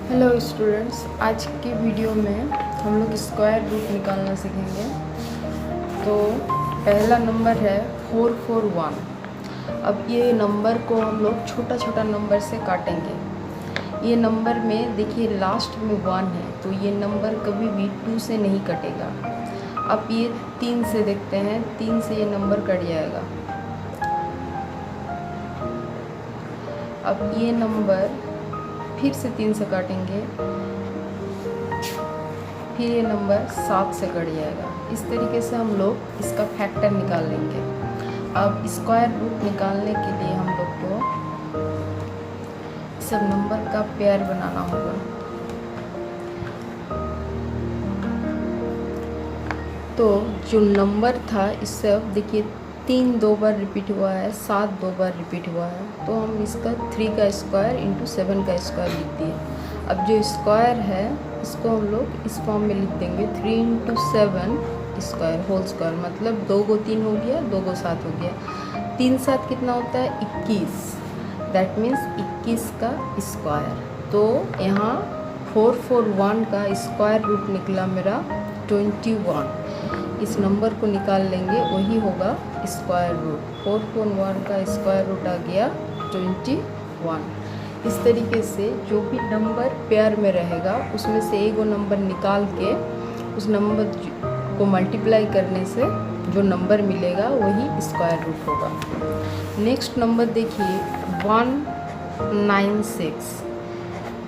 Hello students, आज की video में हम लोग स्क्वायर रूट निकालना सीखेंगे। तो पहला नंबर है 441। अब ये नंबर को हम लोग छोटा छोटा नंबर से काटेंगे। ये नंबर में देखिए लास्ट में 1 है, तो ये नंबर कभी भी 2 से नहीं कटेगा। अब ये 3 से देखते हैं, 3 से ये नंबर कट जाएगा। अब ये नंबर फिर से 3 से काटेंगे, फिर ये नंबर 7 से कट जाएगा। इस तरीके से हम लोग इसका फैक्टर निकाल लेंगे। अब स्क्वायर रूट निकालने के लिए हम लोग को सब नंबर का पेयर बनाना होगा। तो जो नंबर था इससे अब देखिए 3 2 बार रिपीट हुआ है, 7 2 बार रिपीट हुआ है, तो हम इसका 3 का स्क्वायर इंटू 7 का स्क्वायर लिख दिए। अब जो स्क्वायर है इसको हम लोग इस फॉर्म में लिख देंगे 3 इंटू 7 स्क्वायर होल स्क्वायर, मतलब 2 को 3 हो गया, 2 को 7 हो गया। 3 7 कितना होता है 21, दैट मीन्स 21 का स्क्वायर। तो यहाँ 441 का स्क्वायर रूट निकला मेरा 21। इस नंबर को निकाल लेंगे, वही होगा स्क्वायर रूट। 441 का स्क्वायर रूट आ गया 21। इस तरीके से जो भी नंबर पेयर में रहेगा उसमें से एक नंबर निकाल के उस नंबर को मल्टीप्लाई करने से जो नंबर मिलेगा वही स्क्वायर रूट होगा। नेक्स्ट नंबर देखिए 196।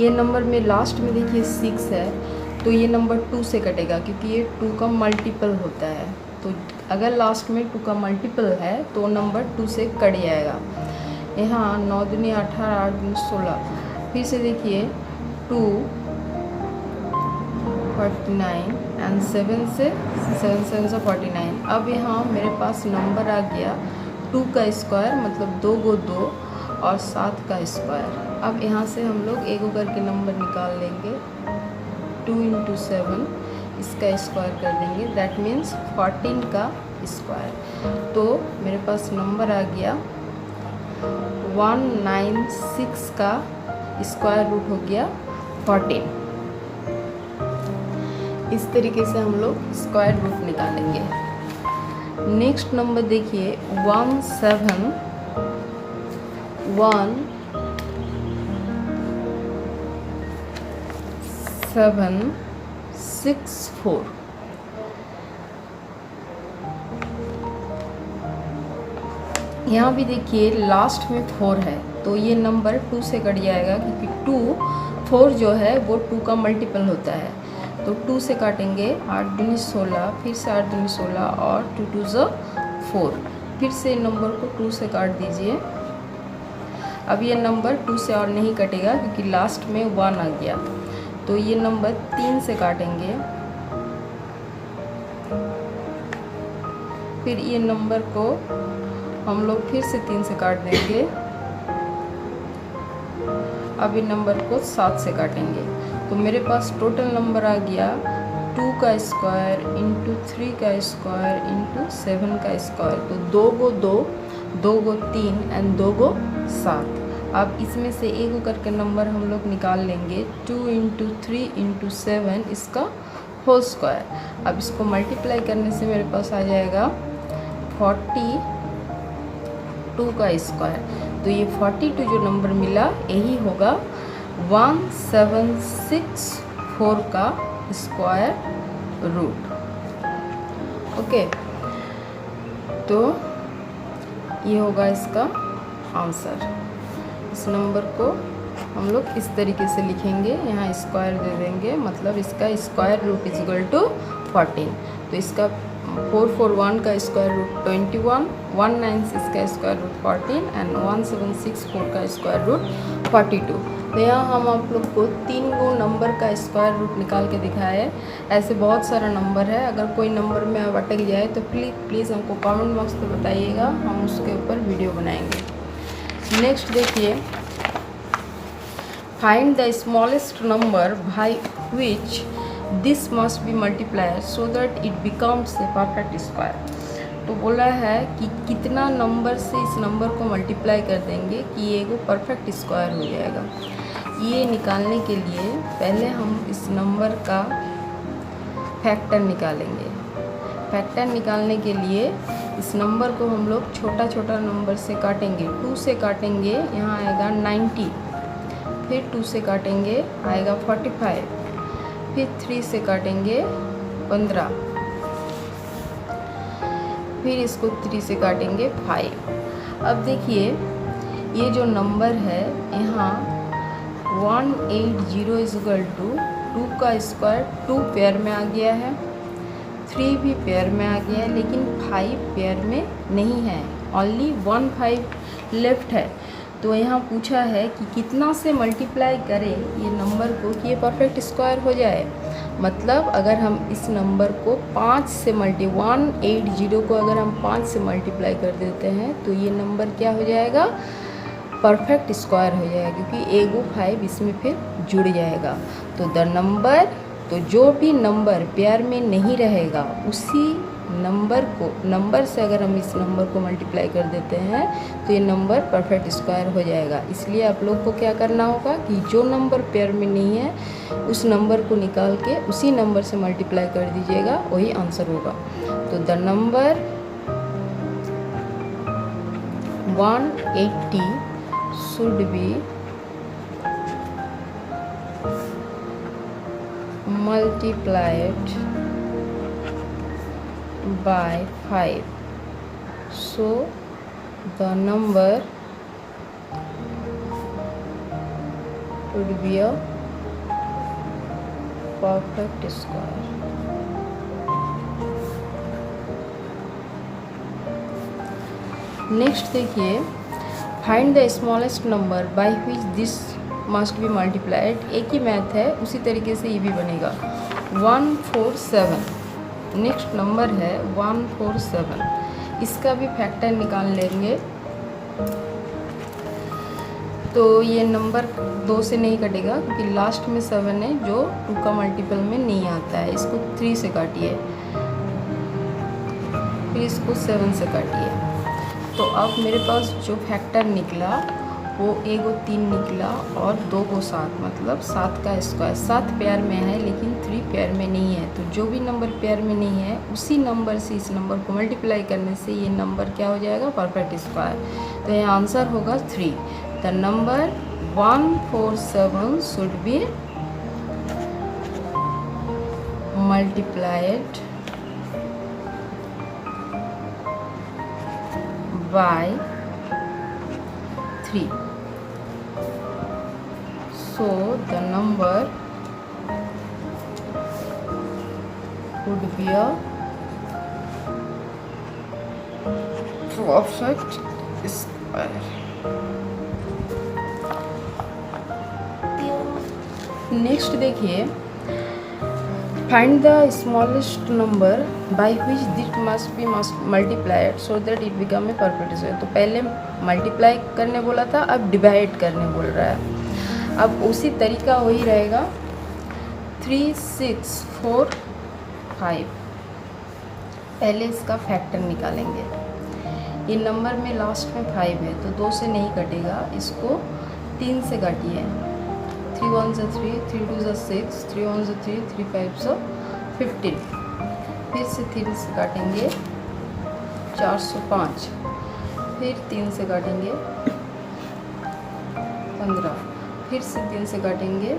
ये नंबर में लास्ट में देखिए 6 है, तो ये नंबर 2 से कटेगा क्योंकि ये 2 का मल्टीपल होता है। तो अगर लास्ट में 2 का मल्टीपल है तो नंबर 2 से कट जाएगा। यहाँ 9 दूनी 18, 8 दूनी 16, फिर से देखिए 2 49 एंड 7 से 49। अब यहाँ मेरे पास नंबर आ गया 2 का स्क्वायर, मतलब 2 को 2 और 7 का स्क्वायर। अब यहाँ से हम लोग एक करके नंबर निकाल लेंगे। 2 इंटू 7 इसका स्क्वायर कर देंगे, दैट मीन्स 14 का स्क्वायर। तो मेरे पास नंबर आ गया 196 का स्क्वायर रूट हो गया 14। इस तरीके से हम लोग स्क्वायर रूट निकालेंगे। नेक्स्ट नंबर देखिए 1764। यहाँ भी देखिए लास्ट में 4 है, तो ये नंबर 2 से कट जाएगा क्योंकि 4 जो है वो 2 का मल्टीपल होता है। तो 2 से काटेंगे, 8 दूनी 16, फिर से 8 दूनी 16 और 2 2 4। फिर से नंबर को 2 से काट दीजिए। अब ये नंबर 2 से और नहीं कटेगा क्योंकि लास्ट में 1 आ गया। तो ये नंबर 3 से काटेंगे, फिर ये नंबर को हम लोग फिर से 3 से काट देंगे। अब ये नंबर को 7 से काटेंगे। तो मेरे पास टोटल नंबर आ गया 2 का स्क्वायर इंटू 3 का स्क्वायर इंटू 7 का स्क्वायर। तो 2 को 2, 2 को 3 एंड 2 को 7। अब इसमें से एक करके नंबर हम लोग निकाल लेंगे। 2 इंटू 3 इंटू 7 इसका होल स्क्वायर। अब इसको मल्टीप्लाई करने से मेरे पास आ जाएगा 42 का स्क्वायर। तो ये 42 जो नंबर मिला यही होगा 1764 का स्क्वायर रूट। ओके, तो ये होगा इसका आंसर। इस नंबर को हम लोग इस तरीके से लिखेंगे, यहाँ स्क्वायर दे देंगे, मतलब इसका square root is equal to 14। तो इसका 441 का स्क्वायर रूट 21, 196 का स्क्वायर रूट 14 एंड 1764 का स्क्वायर रूट 42। तो यहाँ हम आप लोग को 3 नंबर का स्क्वायर रूट निकाल के दिखाया है। ऐसे बहुत सारा नंबर है, अगर कोई नंबर में अब अटक जाए तो प्लीज़ हमको कमेंट बॉक्स में बताइएगा, हम उसके ऊपर वीडियो बनाएंगे। नेक्स्ट देखिए, find the smallest number by which this must B multiplier so that it becomes a perfect square. तो बोला है कि कितना नंबर से इस नंबर को मल्टीप्लाई कर देंगे कि ये वो परफेक्ट स्क्वायर हो जाएगा। ये निकालने के लिए पहले हम इस नंबर का फैक्टर निकालेंगे। फैक्टर निकालने के लिए इस नंबर को हम लोग छोटा छोटा नंबर से काटेंगे। 2 से काटेंगे, यहाँ आएगा 90, फिर 2 से काटेंगे आएगा 45, फिर 3 से काटेंगे 15, फिर इसको 3 से काटेंगे 5। अब देखिए ये जो नंबर है यहाँ 180 इक्वल टू 2 का स्क्वायर 2 पेयर में आ गया है, 3 भी पेयर में आ गया है, लेकिन 5 पेयर में नहीं है, ओनली 1 5 लेफ्ट है। तो यहाँ पूछा है कि कितना से मल्टीप्लाई करें ये नंबर को कि ये परफेक्ट स्क्वायर हो जाए। मतलब अगर हम इस नंबर को 5 से 180 को अगर हम 5 से मल्टीप्लाई कर देते हैं तो ये नंबर क्या हो जाएगा, परफेक्ट स्क्वायर हो जाएगा, क्योंकि एगो 5 इसमें फिर जुड़ जाएगा। तो द नंबर, तो जो भी नंबर पेयर में नहीं रहेगा उसी नंबर से अगर हम इस नंबर को मल्टीप्लाई कर देते हैं तो ये नंबर परफेक्ट स्क्वायर हो जाएगा। इसलिए आप लोग को क्या करना होगा कि जो नंबर पेयर में नहीं है उस नंबर को निकाल के उसी नंबर से मल्टीप्लाई कर दीजिएगा, वही आंसर होगा। तो the number 180 should be multiplied by 5. So the number would be a perfect square. Next देखिए, find the smallest number by which this must be multiplied. एक ही मैथ है, उसी तरीके से ये भी बनेगा। 147 नेक्स्ट नंबर है 147, इसका भी फैक्टर निकाल लेंगे। तो ये नंबर 2 से नहीं कटेगा क्योंकि लास्ट में 7 है जो 2 का मल्टीपल में नहीं आता है। इसको 3 से काटिए, फिर इसको 7 से काटिए। तो अब मेरे पास जो फैक्टर निकला वो एगो 3 निकला और 2 को 7, मतलब 7 का स्क्वायर। 7 पेयर में है लेकिन 3 पेयर में नहीं है। तो जो भी नंबर पेयर में नहीं है उसी नंबर से इस नंबर को मल्टीप्लाई करने से ये नंबर क्या हो जाएगा, परफेक्ट स्क्वायर। तो यहाँ आंसर होगा 3। The number 147 should be multiplied by 3. So the number would be a perfect square. Next देखिए, find the smallest number by which this must be multiplied so that it become a perfect square. तो पहले multiply करने बोला था, अब divide करने बोल रहा है। अब उसी तरीका वही रहेगा। 3 6 4 5, पहले इसका फैक्टर निकालेंगे। ये नंबर में लास्ट में 5 है तो 2 से नहीं कटेगा, इसको 3 से काटिए। 3 1 3, 3 2 6, 3 1 3, 3 5 15। फिर से 3 से काटेंगे 405, फिर 3 से काटेंगे 15, फिर से 3 से काटेंगे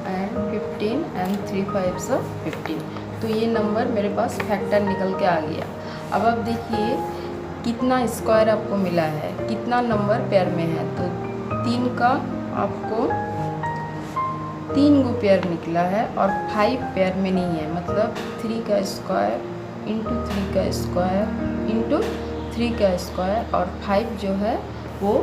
15 एंड 3 5 15। तो ये नंबर मेरे पास फैक्टर निकल के आ गया। अब आप देखिए कितना स्क्वायर आपको मिला है, कितना नंबर पेयर में है। तो 3 का आपको 3 गो पेयर निकला है और 5 पेयर में नहीं है, मतलब 3 का स्क्वायर इंटू 3 का स्क्वायर इंटू 3 का स्क्वायर, और 5 जो है वो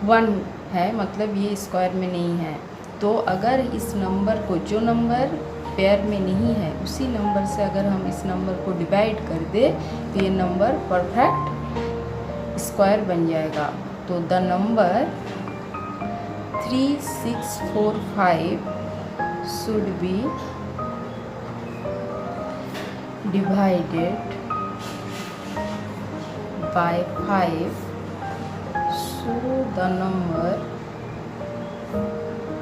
1 है, मतलब ये स्क्वायर में नहीं है। तो अगर इस नंबर को, जो नंबर पेयर में नहीं है उसी नंबर से अगर हम इस नंबर को डिवाइड कर दे तो ये नंबर परफेक्ट स्क्वायर बन जाएगा। तो the number 3 6 4 5 should be divided by 5 So the number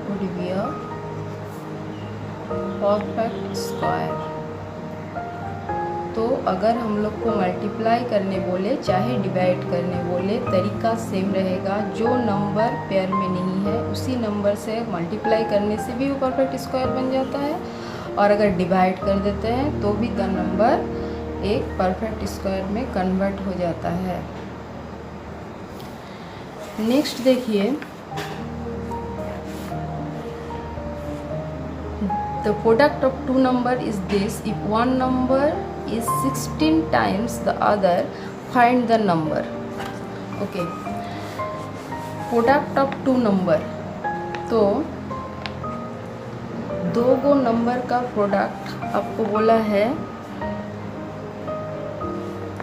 would be a perfect square. तो अगर हम लोग को मल्टीप्लाई करने बोले चाहे डिवाइड करने बोले, तरीका सेम रहेगा। जो नंबर पेयर में नहीं है उसी नंबर से मल्टीप्लाई करने से भी वो परफेक्ट स्क्वायर बन जाता है, और अगर डिवाइड कर देते हैं तो भी द नंबर एक परफेक्ट स्क्वायर में कन्वर्ट हो जाता है। नेक्स्ट देखिए, the product of two number is this: if one number is 16 times the other, find the number. Okay, product of two number, तो दो गो नंबर का प्रोडक्ट आपको बोला है।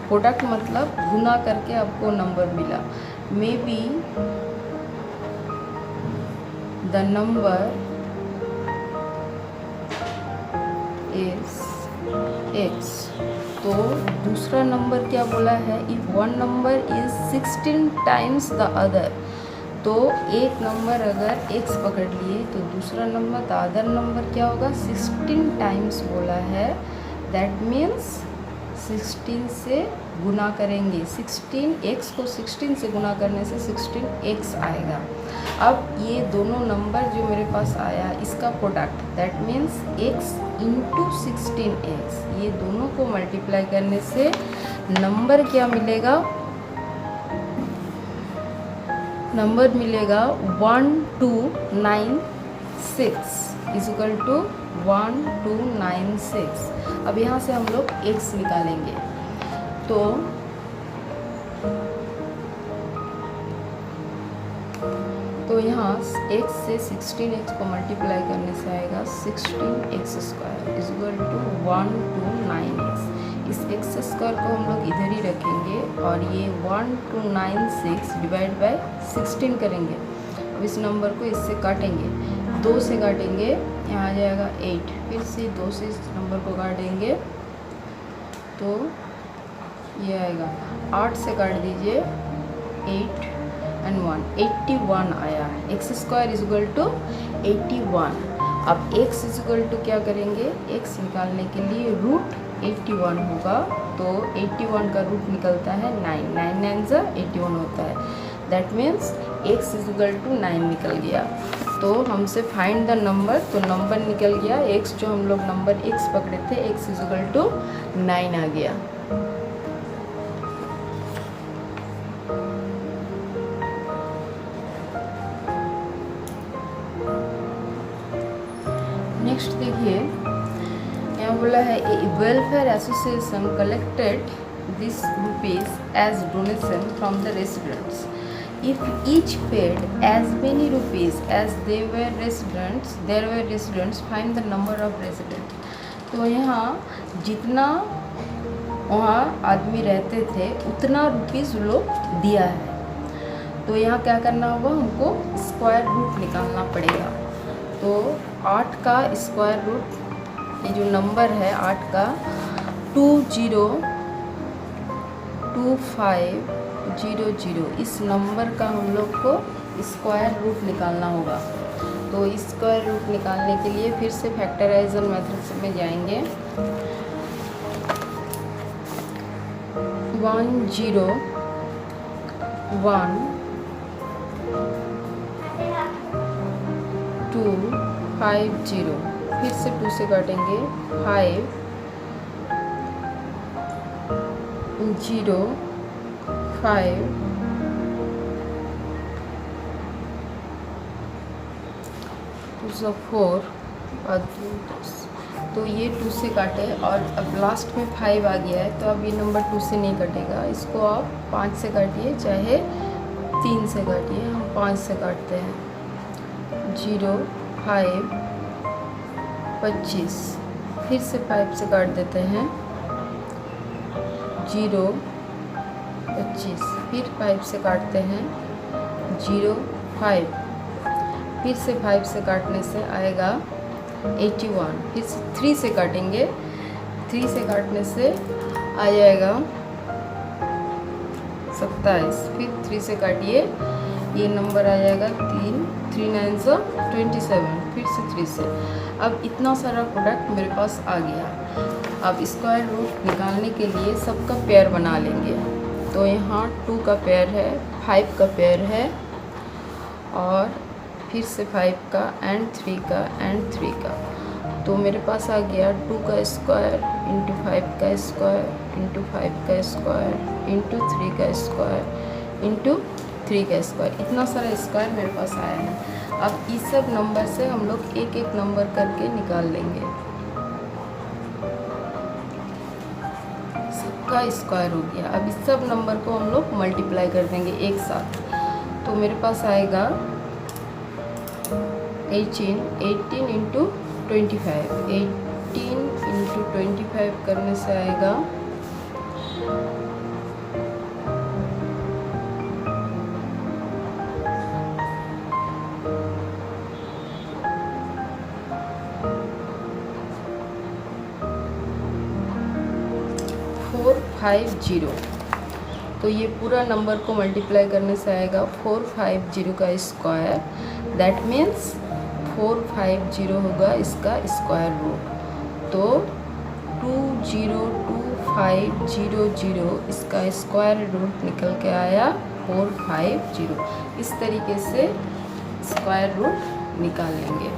प्रोडक्ट मतलब गुना करके आपको नंबर मिला। May be the number is x। तो दूसरा नंबर क्या बोला है? If one number is 16 times the other, तो एक नंबर अगर x पकड़ लिए तो दूसरा नंबर द अदर नंबर क्या होगा? 16 टाइम्स बोला है। दैट मीन्स 16 से गुना करेंगे। 16x को 16 से गुना करने से 16x आएगा। अब ये दोनों नंबर जो मेरे पास आया इसका product, that means x into 16x, ये दोनों को मल्टीप्लाई करने से नंबर क्या मिलेगा? नंबर मिलेगा 1296 इक्वल टू 1296। अब यहाँ से हम लोग x निकालेंगे, तो यहाँ x से 16x को मल्टीप्लाई करने से आएगा 16x स्क्वायर इक्वल टू 1296। इस x स्क्वायर को हम लोग इधर ही रखेंगे और ये 1296 डिवाइड बाय 16 करेंगे। अब इस नंबर को इससे काटेंगे, 2 से काटेंगे, यहाँ आ जाएगा 8। फिर से 2 से इस नंबर को काटेंगे तो ये आएगा, 8 से काट दीजिए, 8 एंड 1 81 आया। X square is equal to 81। अब x इज इक्वल टू क्या करेंगे? x निकालने के लिए रूट 81 होगा, तो 81 का रूट निकलता है 9, 9 9 जा 81 होता है। That means x is equal to 9 निकल गया। तो हमसे फाइंड द नंबर, तो नंबर निकल गया x, जो हम लोग नंबर x पकड़े थे, x इज इक्वल टू 9 आ गया। नेक्स्ट देखिए, यहाँ बोला है welfare association collected this rupees as donation from the residents. If each paid as many rupees as there were residents, find the number of resident. तो यहाँ जितना वहाँ आदमी रहते थे उतना रुपीज़ लोग दिया है। तो यहाँ क्या करना होगा? हमको स्क्वायर रूट निकालना पड़ेगा। तो 8 का स्क्वायर रूट, ये जो नंबर है 8 का 202500, इस नंबर का हम लोग को स्क्वायर रूट निकालना होगा। तो स्क्वायर रूट निकालने के लिए फिर से फैक्टराइजेशन मेथड में जाएंगे। 101,250, फिर से 2 से काटेंगे, 5,0,5 2 4 और 2। तो ये 2 से काटे और अब लास्ट में 5 आ गया है, तो अब ये नंबर 2 से नहीं कटेगा। इसको आप 5 से काटिए चाहे 3 से काटिए, हम 5 से काटते हैं। 0 5 25, फिर से 5 से काट देते हैं, 0 25, फिर 5 से काटते हैं, 0 5, फिर से 5 से काटने से आएगा 81, फिर से 3 से काटेंगे, 3 से काटने से आ जाएगा 27, फिर 3 से काटिए ये नंबर आ जाएगा 3 9 27, फिर से 3 से। अब इतना सारा प्रोडक्ट मेरे पास आ गया। अब स्क्वायर रूट निकालने के लिए सबका पेयर बना लेंगे। तो यहाँ 2 का पेयर है, 5 का पेयर है, और फिर से 5 का एंड 3 का एंड 3 का। तो मेरे पास आ गया 2 का स्क्वायर इंटू 5 का स्क्वायर इंटू 5 का स्क्वायर इंटू 3 का स्क्वायर इंटू 3 का स्क्वायर। इतना सारा स्क्वायर मेरे पास आया है। अब इस सब नंबर से हम लोग एक एक नंबर करके निकाल लेंगे। सबका स्क्वायर हो गया। अब इस सब नंबर को हम लोग मल्टीप्लाई कर देंगे एक साथ। तो मेरे पास आएगा 18 इंटू 25, 18 इंटू 25 करने से आएगा 450। तो ये पूरा नंबर को मल्टीप्लाई करने से आएगा 450 का स्क्वायर। दैट मीन्स 450 होगा इसका स्क्वायर रूट। तो 20250 इसका स्क्वायर रूट निकल के आया 450। इस तरीके से स्क्वायर रूट निकाल लेंगे।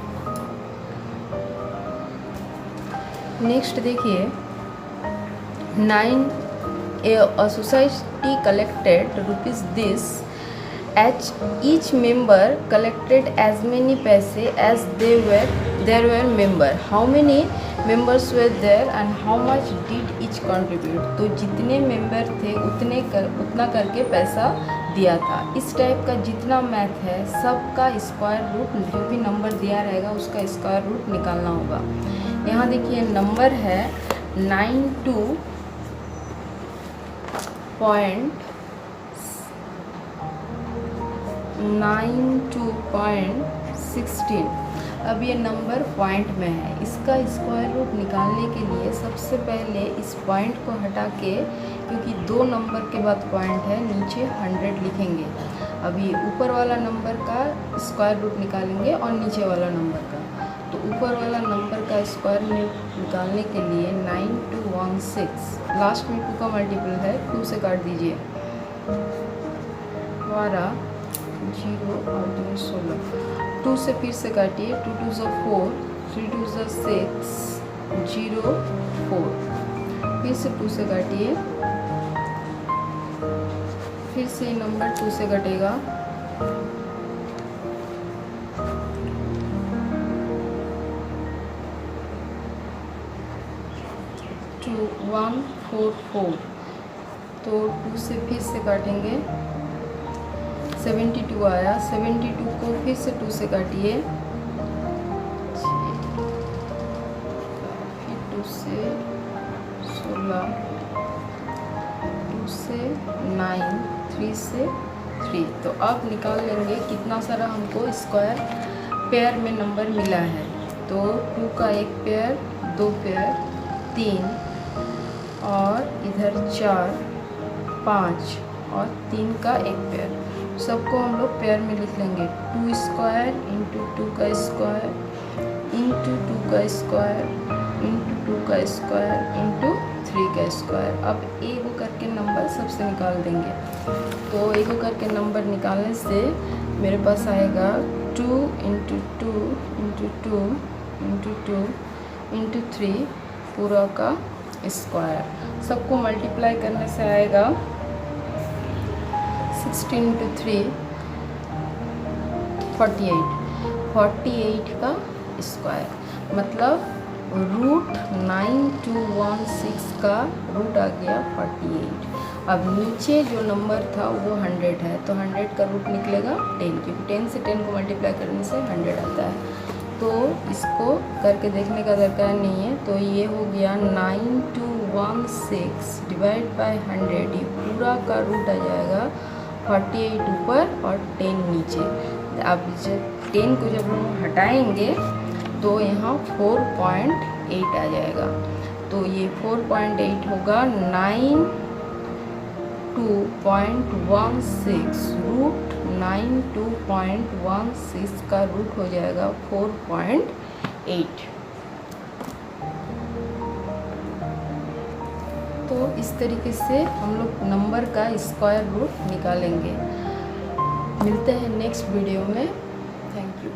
नेक्स्ट देखिए, 9 a society collected rupees this, each member collected as many paise as there were member. How many members were there and how much did each contribute? तो जितने मेंबर थे उतना करके पैसा दिया था। इस टाइप का जितना मैथ है सबका स्क्वायर रूट, जो भी नंबर दिया रहेगा उसका स्क्वायर रूट निकालना होगा। यहाँ देखिए नंबर है 92.16। अब ये नंबर पॉइंट में है। इसका स्क्वायर रूट निकालने के लिए सबसे पहले इस पॉइंट को हटा के, क्योंकि 2 नंबर के बाद पॉइंट है, नीचे 100 लिखेंगे। अभी ऊपर वाला नंबर का स्क्वायर रूट निकालेंगे और नीचे वाला नंबर का। तो ऊपर वाला नंबर का स्क्वायर निकालने के लिए 9216, लास्ट में 2 का मल्टीपल है, 2 से काट दीजिए 12 0 और 2 16। 2 से फिर से काटिए, 2 2 4, 3 2 6 0 4। फिर से 2 से काटिए, फिर से नंबर 2 से कटेगा, 144। तो 2 से फिर से काटेंगे, 72 आया। 72 को फिर से 2 से काटिए, फिर 2 से 16, 2 से 9, 3 से 3। तो अब निकाल लेंगे कितना सारा हमको स्क्वायर पेयर में नंबर मिला है। तो 2 का एक पेयर, 2 पेयर, 3 और इधर 4, 5 और 3 का एक पेयर। सबको हम लोग पेयर में लिख लेंगे। 2 स्क्वायर इंटू 2 का स्क्वायर इंटू 2 का स्क्वायर इंटू 2 का स्क्वायर इंटू 3 का स्क्वायर। अब एक करके नंबर सबसे निकाल देंगे। तो एक करके नंबर निकालने से मेरे पास आएगा 2 इंटू 2 इंटू 2 इंटू 2 इंटू 3 पूरा का स्क्वायर। सबको मल्टीप्लाई करने से आएगा 16 इंटू 3 48, 48 का स्क्वायर। मतलब रूट 9216 का रूट आ गया 48। अब नीचे जो नंबर था वो 100 है, तो 100 का रूट निकलेगा 10, क्योंकि 10 से 10 को मल्टीप्लाई करने से 100 आता है। तो इसको करके देखने का दरकार नहीं है। तो ये हो गया 9216 डिवाइड बाय 100, ये पूरा का रूट आ जाएगा 48 ऊपर और 10 नीचे। अब जब 10 को जब हम हटाएंगे तो यहाँ 4.8 आ जाएगा। तो ये 4.8 होगा 9216 92.16 रूट 92.16 का रूट हो जाएगा 4.8। तो इस तरीके से हम लोग नंबर का स्क्वायर रूट निकालेंगे। मिलते हैं नेक्स्ट वीडियो में। Thank you.